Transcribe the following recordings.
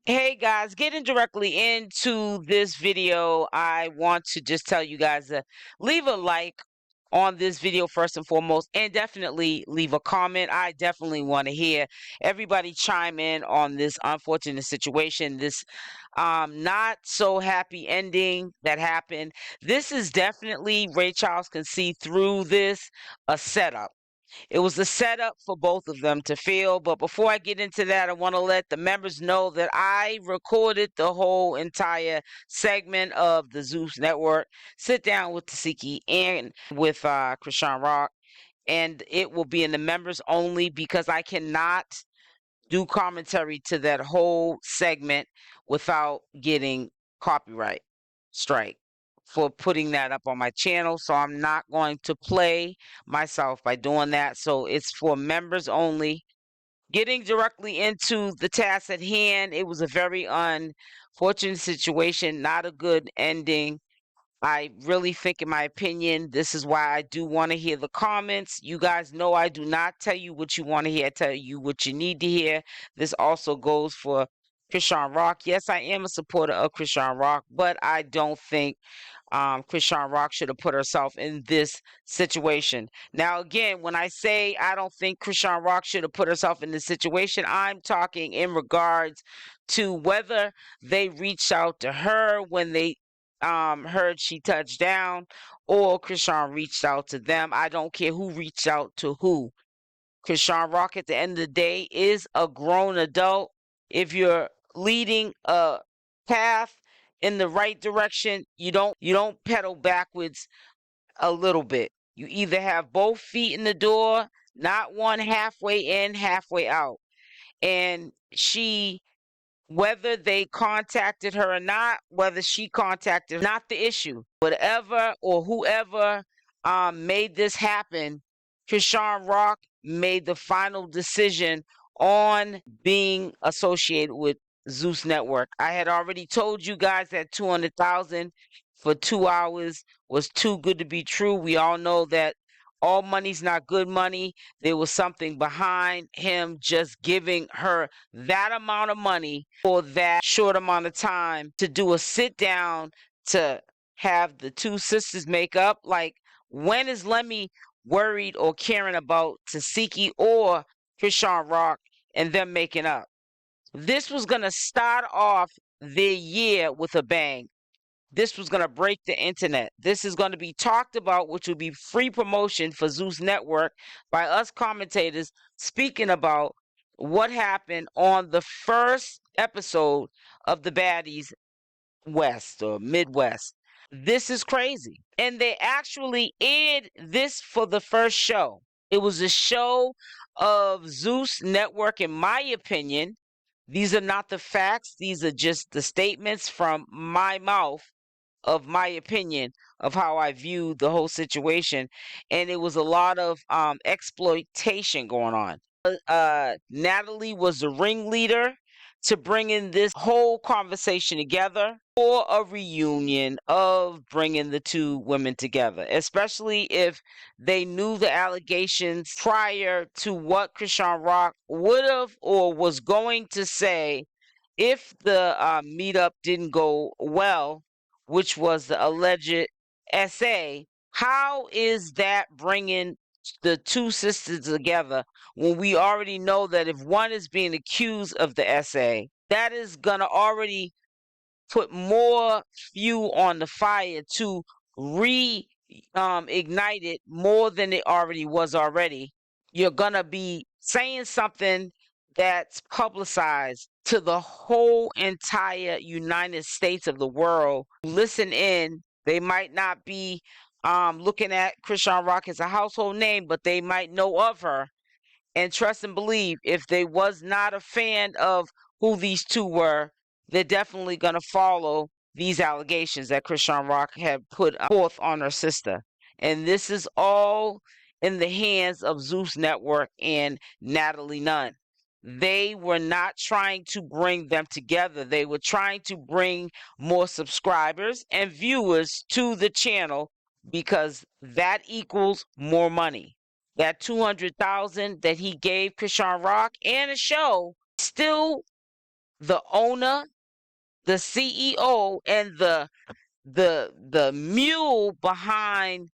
Hey guys, getting directly into this video, I want to just tell you guys to leave a like on this video first and foremost, and definitely leave a comment. I definitely want to hear everybody chime in on this unfortunate situation, this not so happy ending that happened. This is definitely, Ray Charles can see through this, a setup. It was a setup for both of them to fail. But before I get into that, I want to let the members know that I recorded the whole entire segment of the Zeus Network sit down with Tesehki and with Chrisean Rock. And it will be in the members only because I cannot do commentary to that whole segment without getting copyright strike for putting that up on my channel. So I'm not going to play myself by doing that. So it's for members only. Getting directly into the task at hand, it was a very unfortunate situation, not a good ending. I really think, in my opinion, this is why I do want to hear the comments. You guys know I do not tell you what you want to hear, I tell you what you need to hear. This also goes for Chrisean Rock. Yes, I am a supporter of Chrisean Rock, but I don't think Chrisean Rock should have put herself in this situation. Now, again, when I say I don't think Chrisean Rock should have put herself in this situation, I'm talking in regards to whether they reached out to her when they heard she touched down, or Chrisean reached out to them. I don't care who reached out to who. Chrisean Rock, at the end of the day, is a grown adult. If you're leading a path in the right direction, you don't pedal backwards a little bit. You either have both feet in the door, not one halfway in, halfway out. And she, whether they contacted her or not, whether she contacted, not the issue. Whatever or whoever made this happen, Chrisean Rock made the final decision on being associated with Zeus Network. I had already told you guys that 200,000 for 2 hours was too good to be true. We all know that all money's not good money. There was something behind him just giving her that amount of money for that short amount of time to do a sit down to have the two sisters make up. Like, when is Lemmy worried or caring about Tesehki or Chrisean Rock and them making up? This was going to start off their year with a bang. This was going to break the internet. This is going to be talked about, which will be free promotion for Zeus Network by us commentators speaking about what happened on the first episode of the Baddies West or Midwest. This is crazy. And they actually aired this for the first show. It was a show of Zeus Network, in my opinion. These are not the facts. These are just the statements from my mouth of my opinion of how I view the whole situation. And it was a lot of exploitation going on. Natalie was the ringleader to bringing this whole conversation together for a reunion of bringing the two women together, especially if they knew the allegations prior to what Chrisean Rock would have or was going to say if the meetup didn't go well, which was the alleged SA. How is that bringing the two sisters together when we already know that if one is being accused of the SA, that is going to already put more fuel on the fire to ignite it more than it already was already. You're going to be saying something that's publicized to the whole entire United States of the world. Listen in. They might not be looking at Chrisean Rock as a household name, but they might know of her. And trust and believe, if they was not a fan of who these two were, they're definitely going to follow these allegations that Chrisean Rock had put forth on her sister. And this is all in the hands of Zeus Network and Natalie Nunn. They were not trying to bring them together. They were trying to bring more subscribers and viewers to the channel because that equals more money. That 200,000 that he gave Chrisean Rock and a show still the owner, the CEO, and the mule behind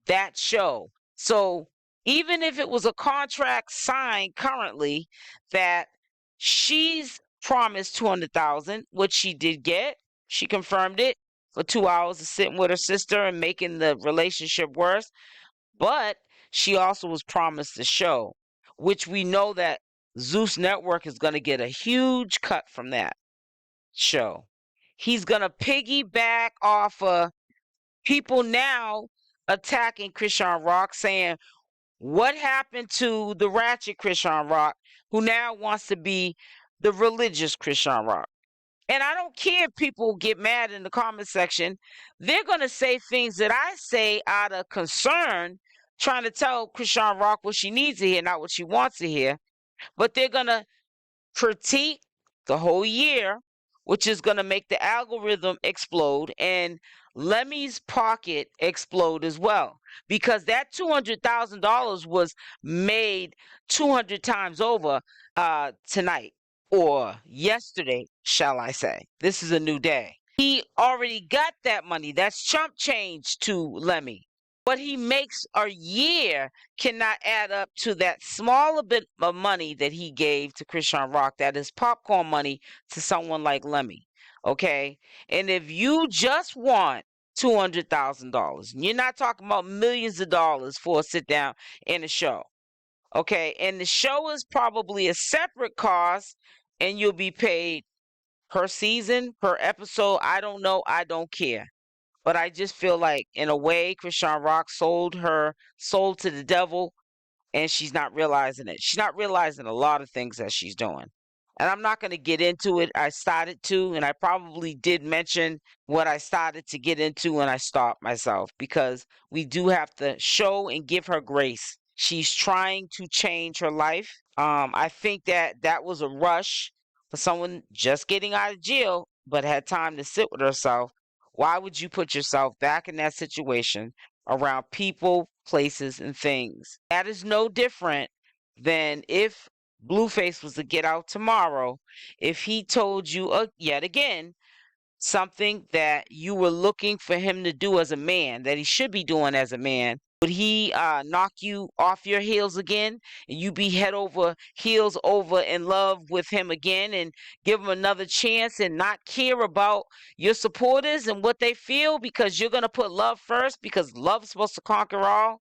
that show. So even if it was a contract signed currently that she's promised 200,000, which she did get, she confirmed it for 2 hours of sitting with her sister and making the relationship worse. But she also was promised the show, which we know that Zeus Network is going to get a huge cut from that show. He's going to piggyback off of people now attacking Chrisean Rock, saying, what happened to the ratchet Chrisean Rock, who now wants to be the religious Chrisean Rock? And I don't care if people get mad in the comment section. They're going to say things that I say out of concern, trying to tell Chrisean Rock what she needs to hear, not what she wants to hear. But they're going to critique the whole year, which is going to make the algorithm explode and Lemmy's pocket explode as well, because that $200,000 was made 200 times over tonight, or yesterday, shall I say. This is a new day. He already got that money. That's chump change to Lemmy. What he makes a year cannot add up to that smaller bit of money that he gave to Chrisean Rock. That is popcorn money to someone like Lemmy. Okay? And if you just want $200,000, you're not talking about millions of dollars for a sit down in a show. Okay? And the show is probably a separate cost, and you'll be paid per season, per episode. I don't know. I don't care. But I just feel like, in a way, Chrisean Rock sold her soul to the devil, and she's not realizing it. She's not realizing a lot of things that she's doing. And I'm not going to get into it. I started to, and I probably did mention what I started to get into, and I stopped myself, because we do have to show and give her grace. She's trying to change her life. I think that was a rush for someone just getting out of jail, but had time to sit with herself. Why would you put yourself back in that situation around people, places, and things? That is no different than if Blueface was to get out tomorrow, if he told you yet again something that you were looking for him to do as a man, that he should be doing as a man. Would he knock you off your heels again, and you be head over heels over in love with him again, and give him another chance, and not care about your supporters and what they feel, because you're going to put love first, because love's supposed to conquer all?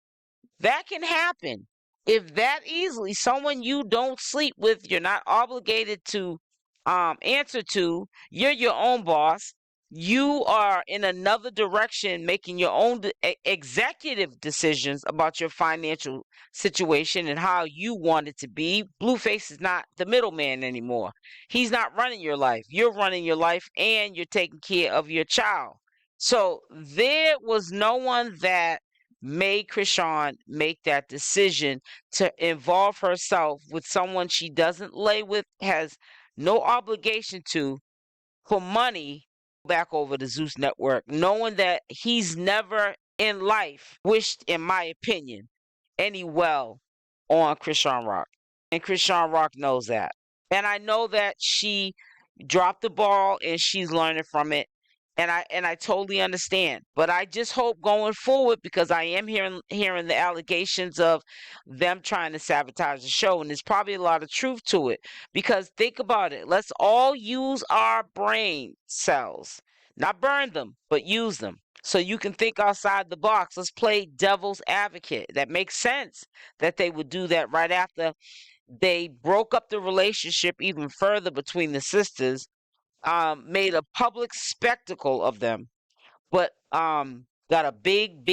That can happen. If that easily, someone you don't sleep with, you're not obligated to answer to, you're your own boss, you are in another direction making your own executive decisions about your financial situation and how you want it to be. Blueface is not the middleman anymore. He's not running your life. You're running your life, and you're taking care of your child. So there was no one that made Chrisean make that decision to involve herself with someone she doesn't lay with, has no obligation to, for money, back over the Zeus Network, knowing that he's never in life wished, in my opinion, any well on Chrisean Rock. And Chrisean Rock knows that. And I know that she dropped the ball and she's learning from it. And I totally understand. But I just hope going forward, because I am hearing the allegations of them trying to sabotage the show, and there's probably a lot of truth to it. Because think about it. Let's all use our brain cells. Not burn them, but use them. So you can think outside the box. Let's play devil's advocate. That makes sense that they would do that right after they broke up the relationship even further between the sisters, made a public spectacle of them, but got a big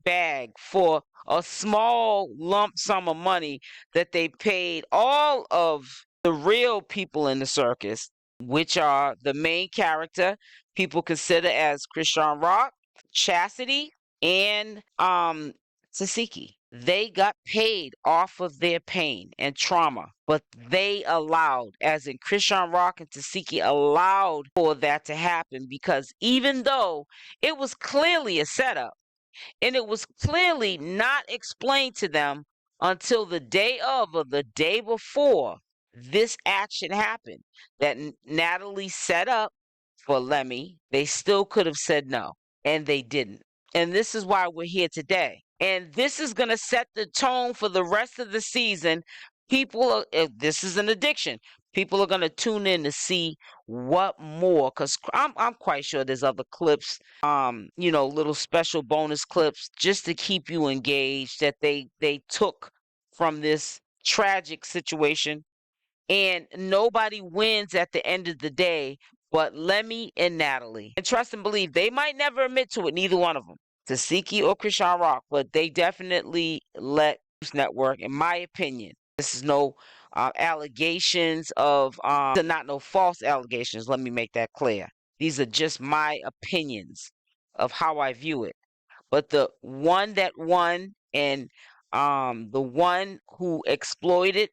bag for a small lump sum of money that they paid all of the real people in the circus, which are the main character people consider as Chrisean Rock, Chasity, and Tesehki. They got paid off of their pain and trauma, but they allowed, as in Chrisean Rock and Tesehki, allowed for that to happen, because even though it was clearly a setup, and it was clearly not explained to them until the day of or the day before this action happened that Natalie set up for Lemmy, they still could have said no, and they didn't. And this is why we're here today. And this is going to set the tone for the rest of the season. If this is an addiction, people are going to tune in to see what more, because I'm quite sure there's other clips, little special bonus clips just to keep you engaged that they took from this tragic situation. And nobody wins at the end of the day but Lemmy and Natalie. And trust and believe, they might never admit to it, neither one of them, Tesehki or Chrisean Rock, but they definitely let Zeus Network, in my opinion. This is no allegations of, these are not no false allegations, let me make that clear. These are just my opinions of how I view it. But the one that won and the one who exploited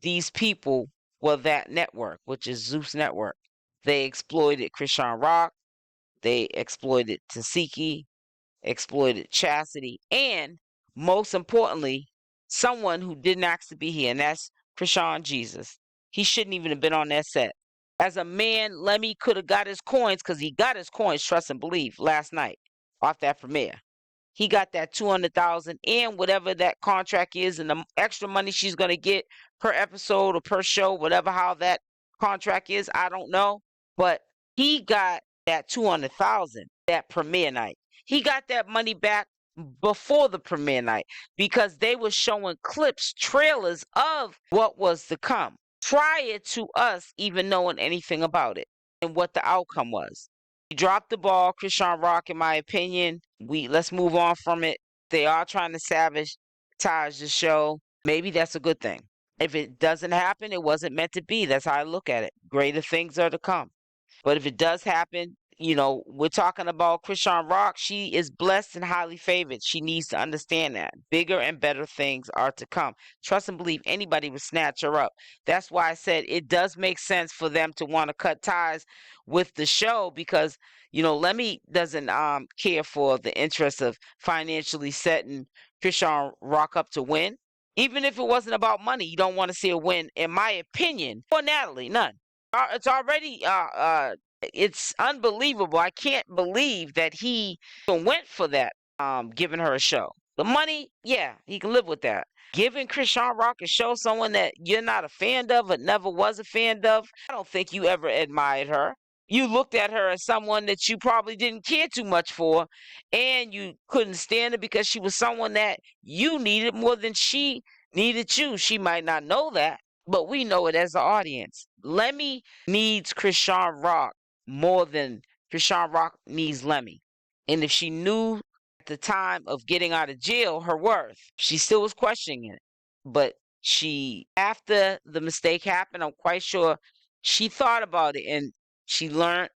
these people were that network, which is Zeus Network. They exploited Chrisean Rock, they exploited Tesehki, exploited Chasity, and most importantly, someone who didn't ask to be here, and that's 𝗪𝗓𝗪𝗧. He shouldn't even have been on that set. As a man, Lemmy could have got his coins, because he got his coins, trust and believe, last night off that premiere. He got that 200,000 and whatever that contract is, and the extra money she's going to get per episode or per show, whatever how that contract is, I don't know. But he got that 200,000 that premiere night. He got that money back before the premiere night because they were showing clips, trailers of what was to come prior to us even knowing anything about it and what the outcome was. He dropped the ball, Chrisean Rock, in my opinion. Let's move on from it. They are trying to sabotage the show. Maybe that's a good thing. If it doesn't happen, it wasn't meant to be. That's how I look at it. Greater things are to come. But if it does happen, we're talking about Chrisean Rock. She is blessed and highly favored. She needs to understand that. Bigger and better things are to come. Trust and believe anybody would snatch her up. That's why I said it does make sense for them to want to cut ties with the show because, Lemmy doesn't care for the interest of financially setting Chrisean Rock up to win. Even if it wasn't about money, you don't want to see a win, in my opinion, for Natalie, none. It's already it's unbelievable. I can't believe that he went for that, giving her a show. The money, yeah, he can live with that. Giving Chrisean Rock a show, someone that you're not a fan of or never was a fan of, I don't think you ever admired her. You looked at her as someone that you probably didn't care too much for, and you couldn't stand her because she was someone that you needed more than she needed you. She might not know that, but we know it as the audience. Lemmy needs Chrisean Rock more than Chrisean Rock needs Lemmy. And if she knew at the time of getting out of jail her worth, she still was questioning it. But after the mistake happened, I'm quite sure she thought about it and she learned,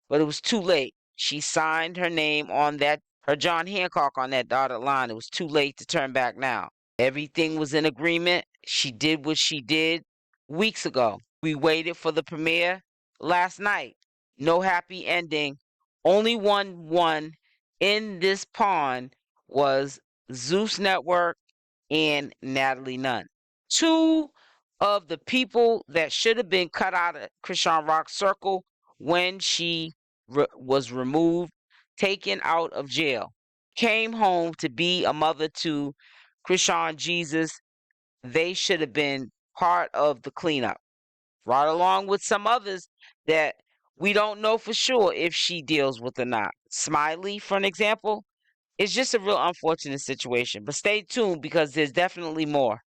but it was too late. She signed her name on her John Hancock on that dotted line. It was too late to turn back now. Everything was in agreement. She did what she did weeks ago. We waited for the premiere last night. No happy ending. Only one won in this pawn was Zeus Network and Natalie Nunn. Two of the people that should have been cut out of Chrisean Rock's circle when she was removed, taken out of jail, came home to be a mother to 𝗪𝗓𝗪𝗧. They should have been part of the cleanup, right along with some others that we don't know for sure if she deals with or not. Smiley, for an example, it's just a real unfortunate situation. But stay tuned because there's definitely more.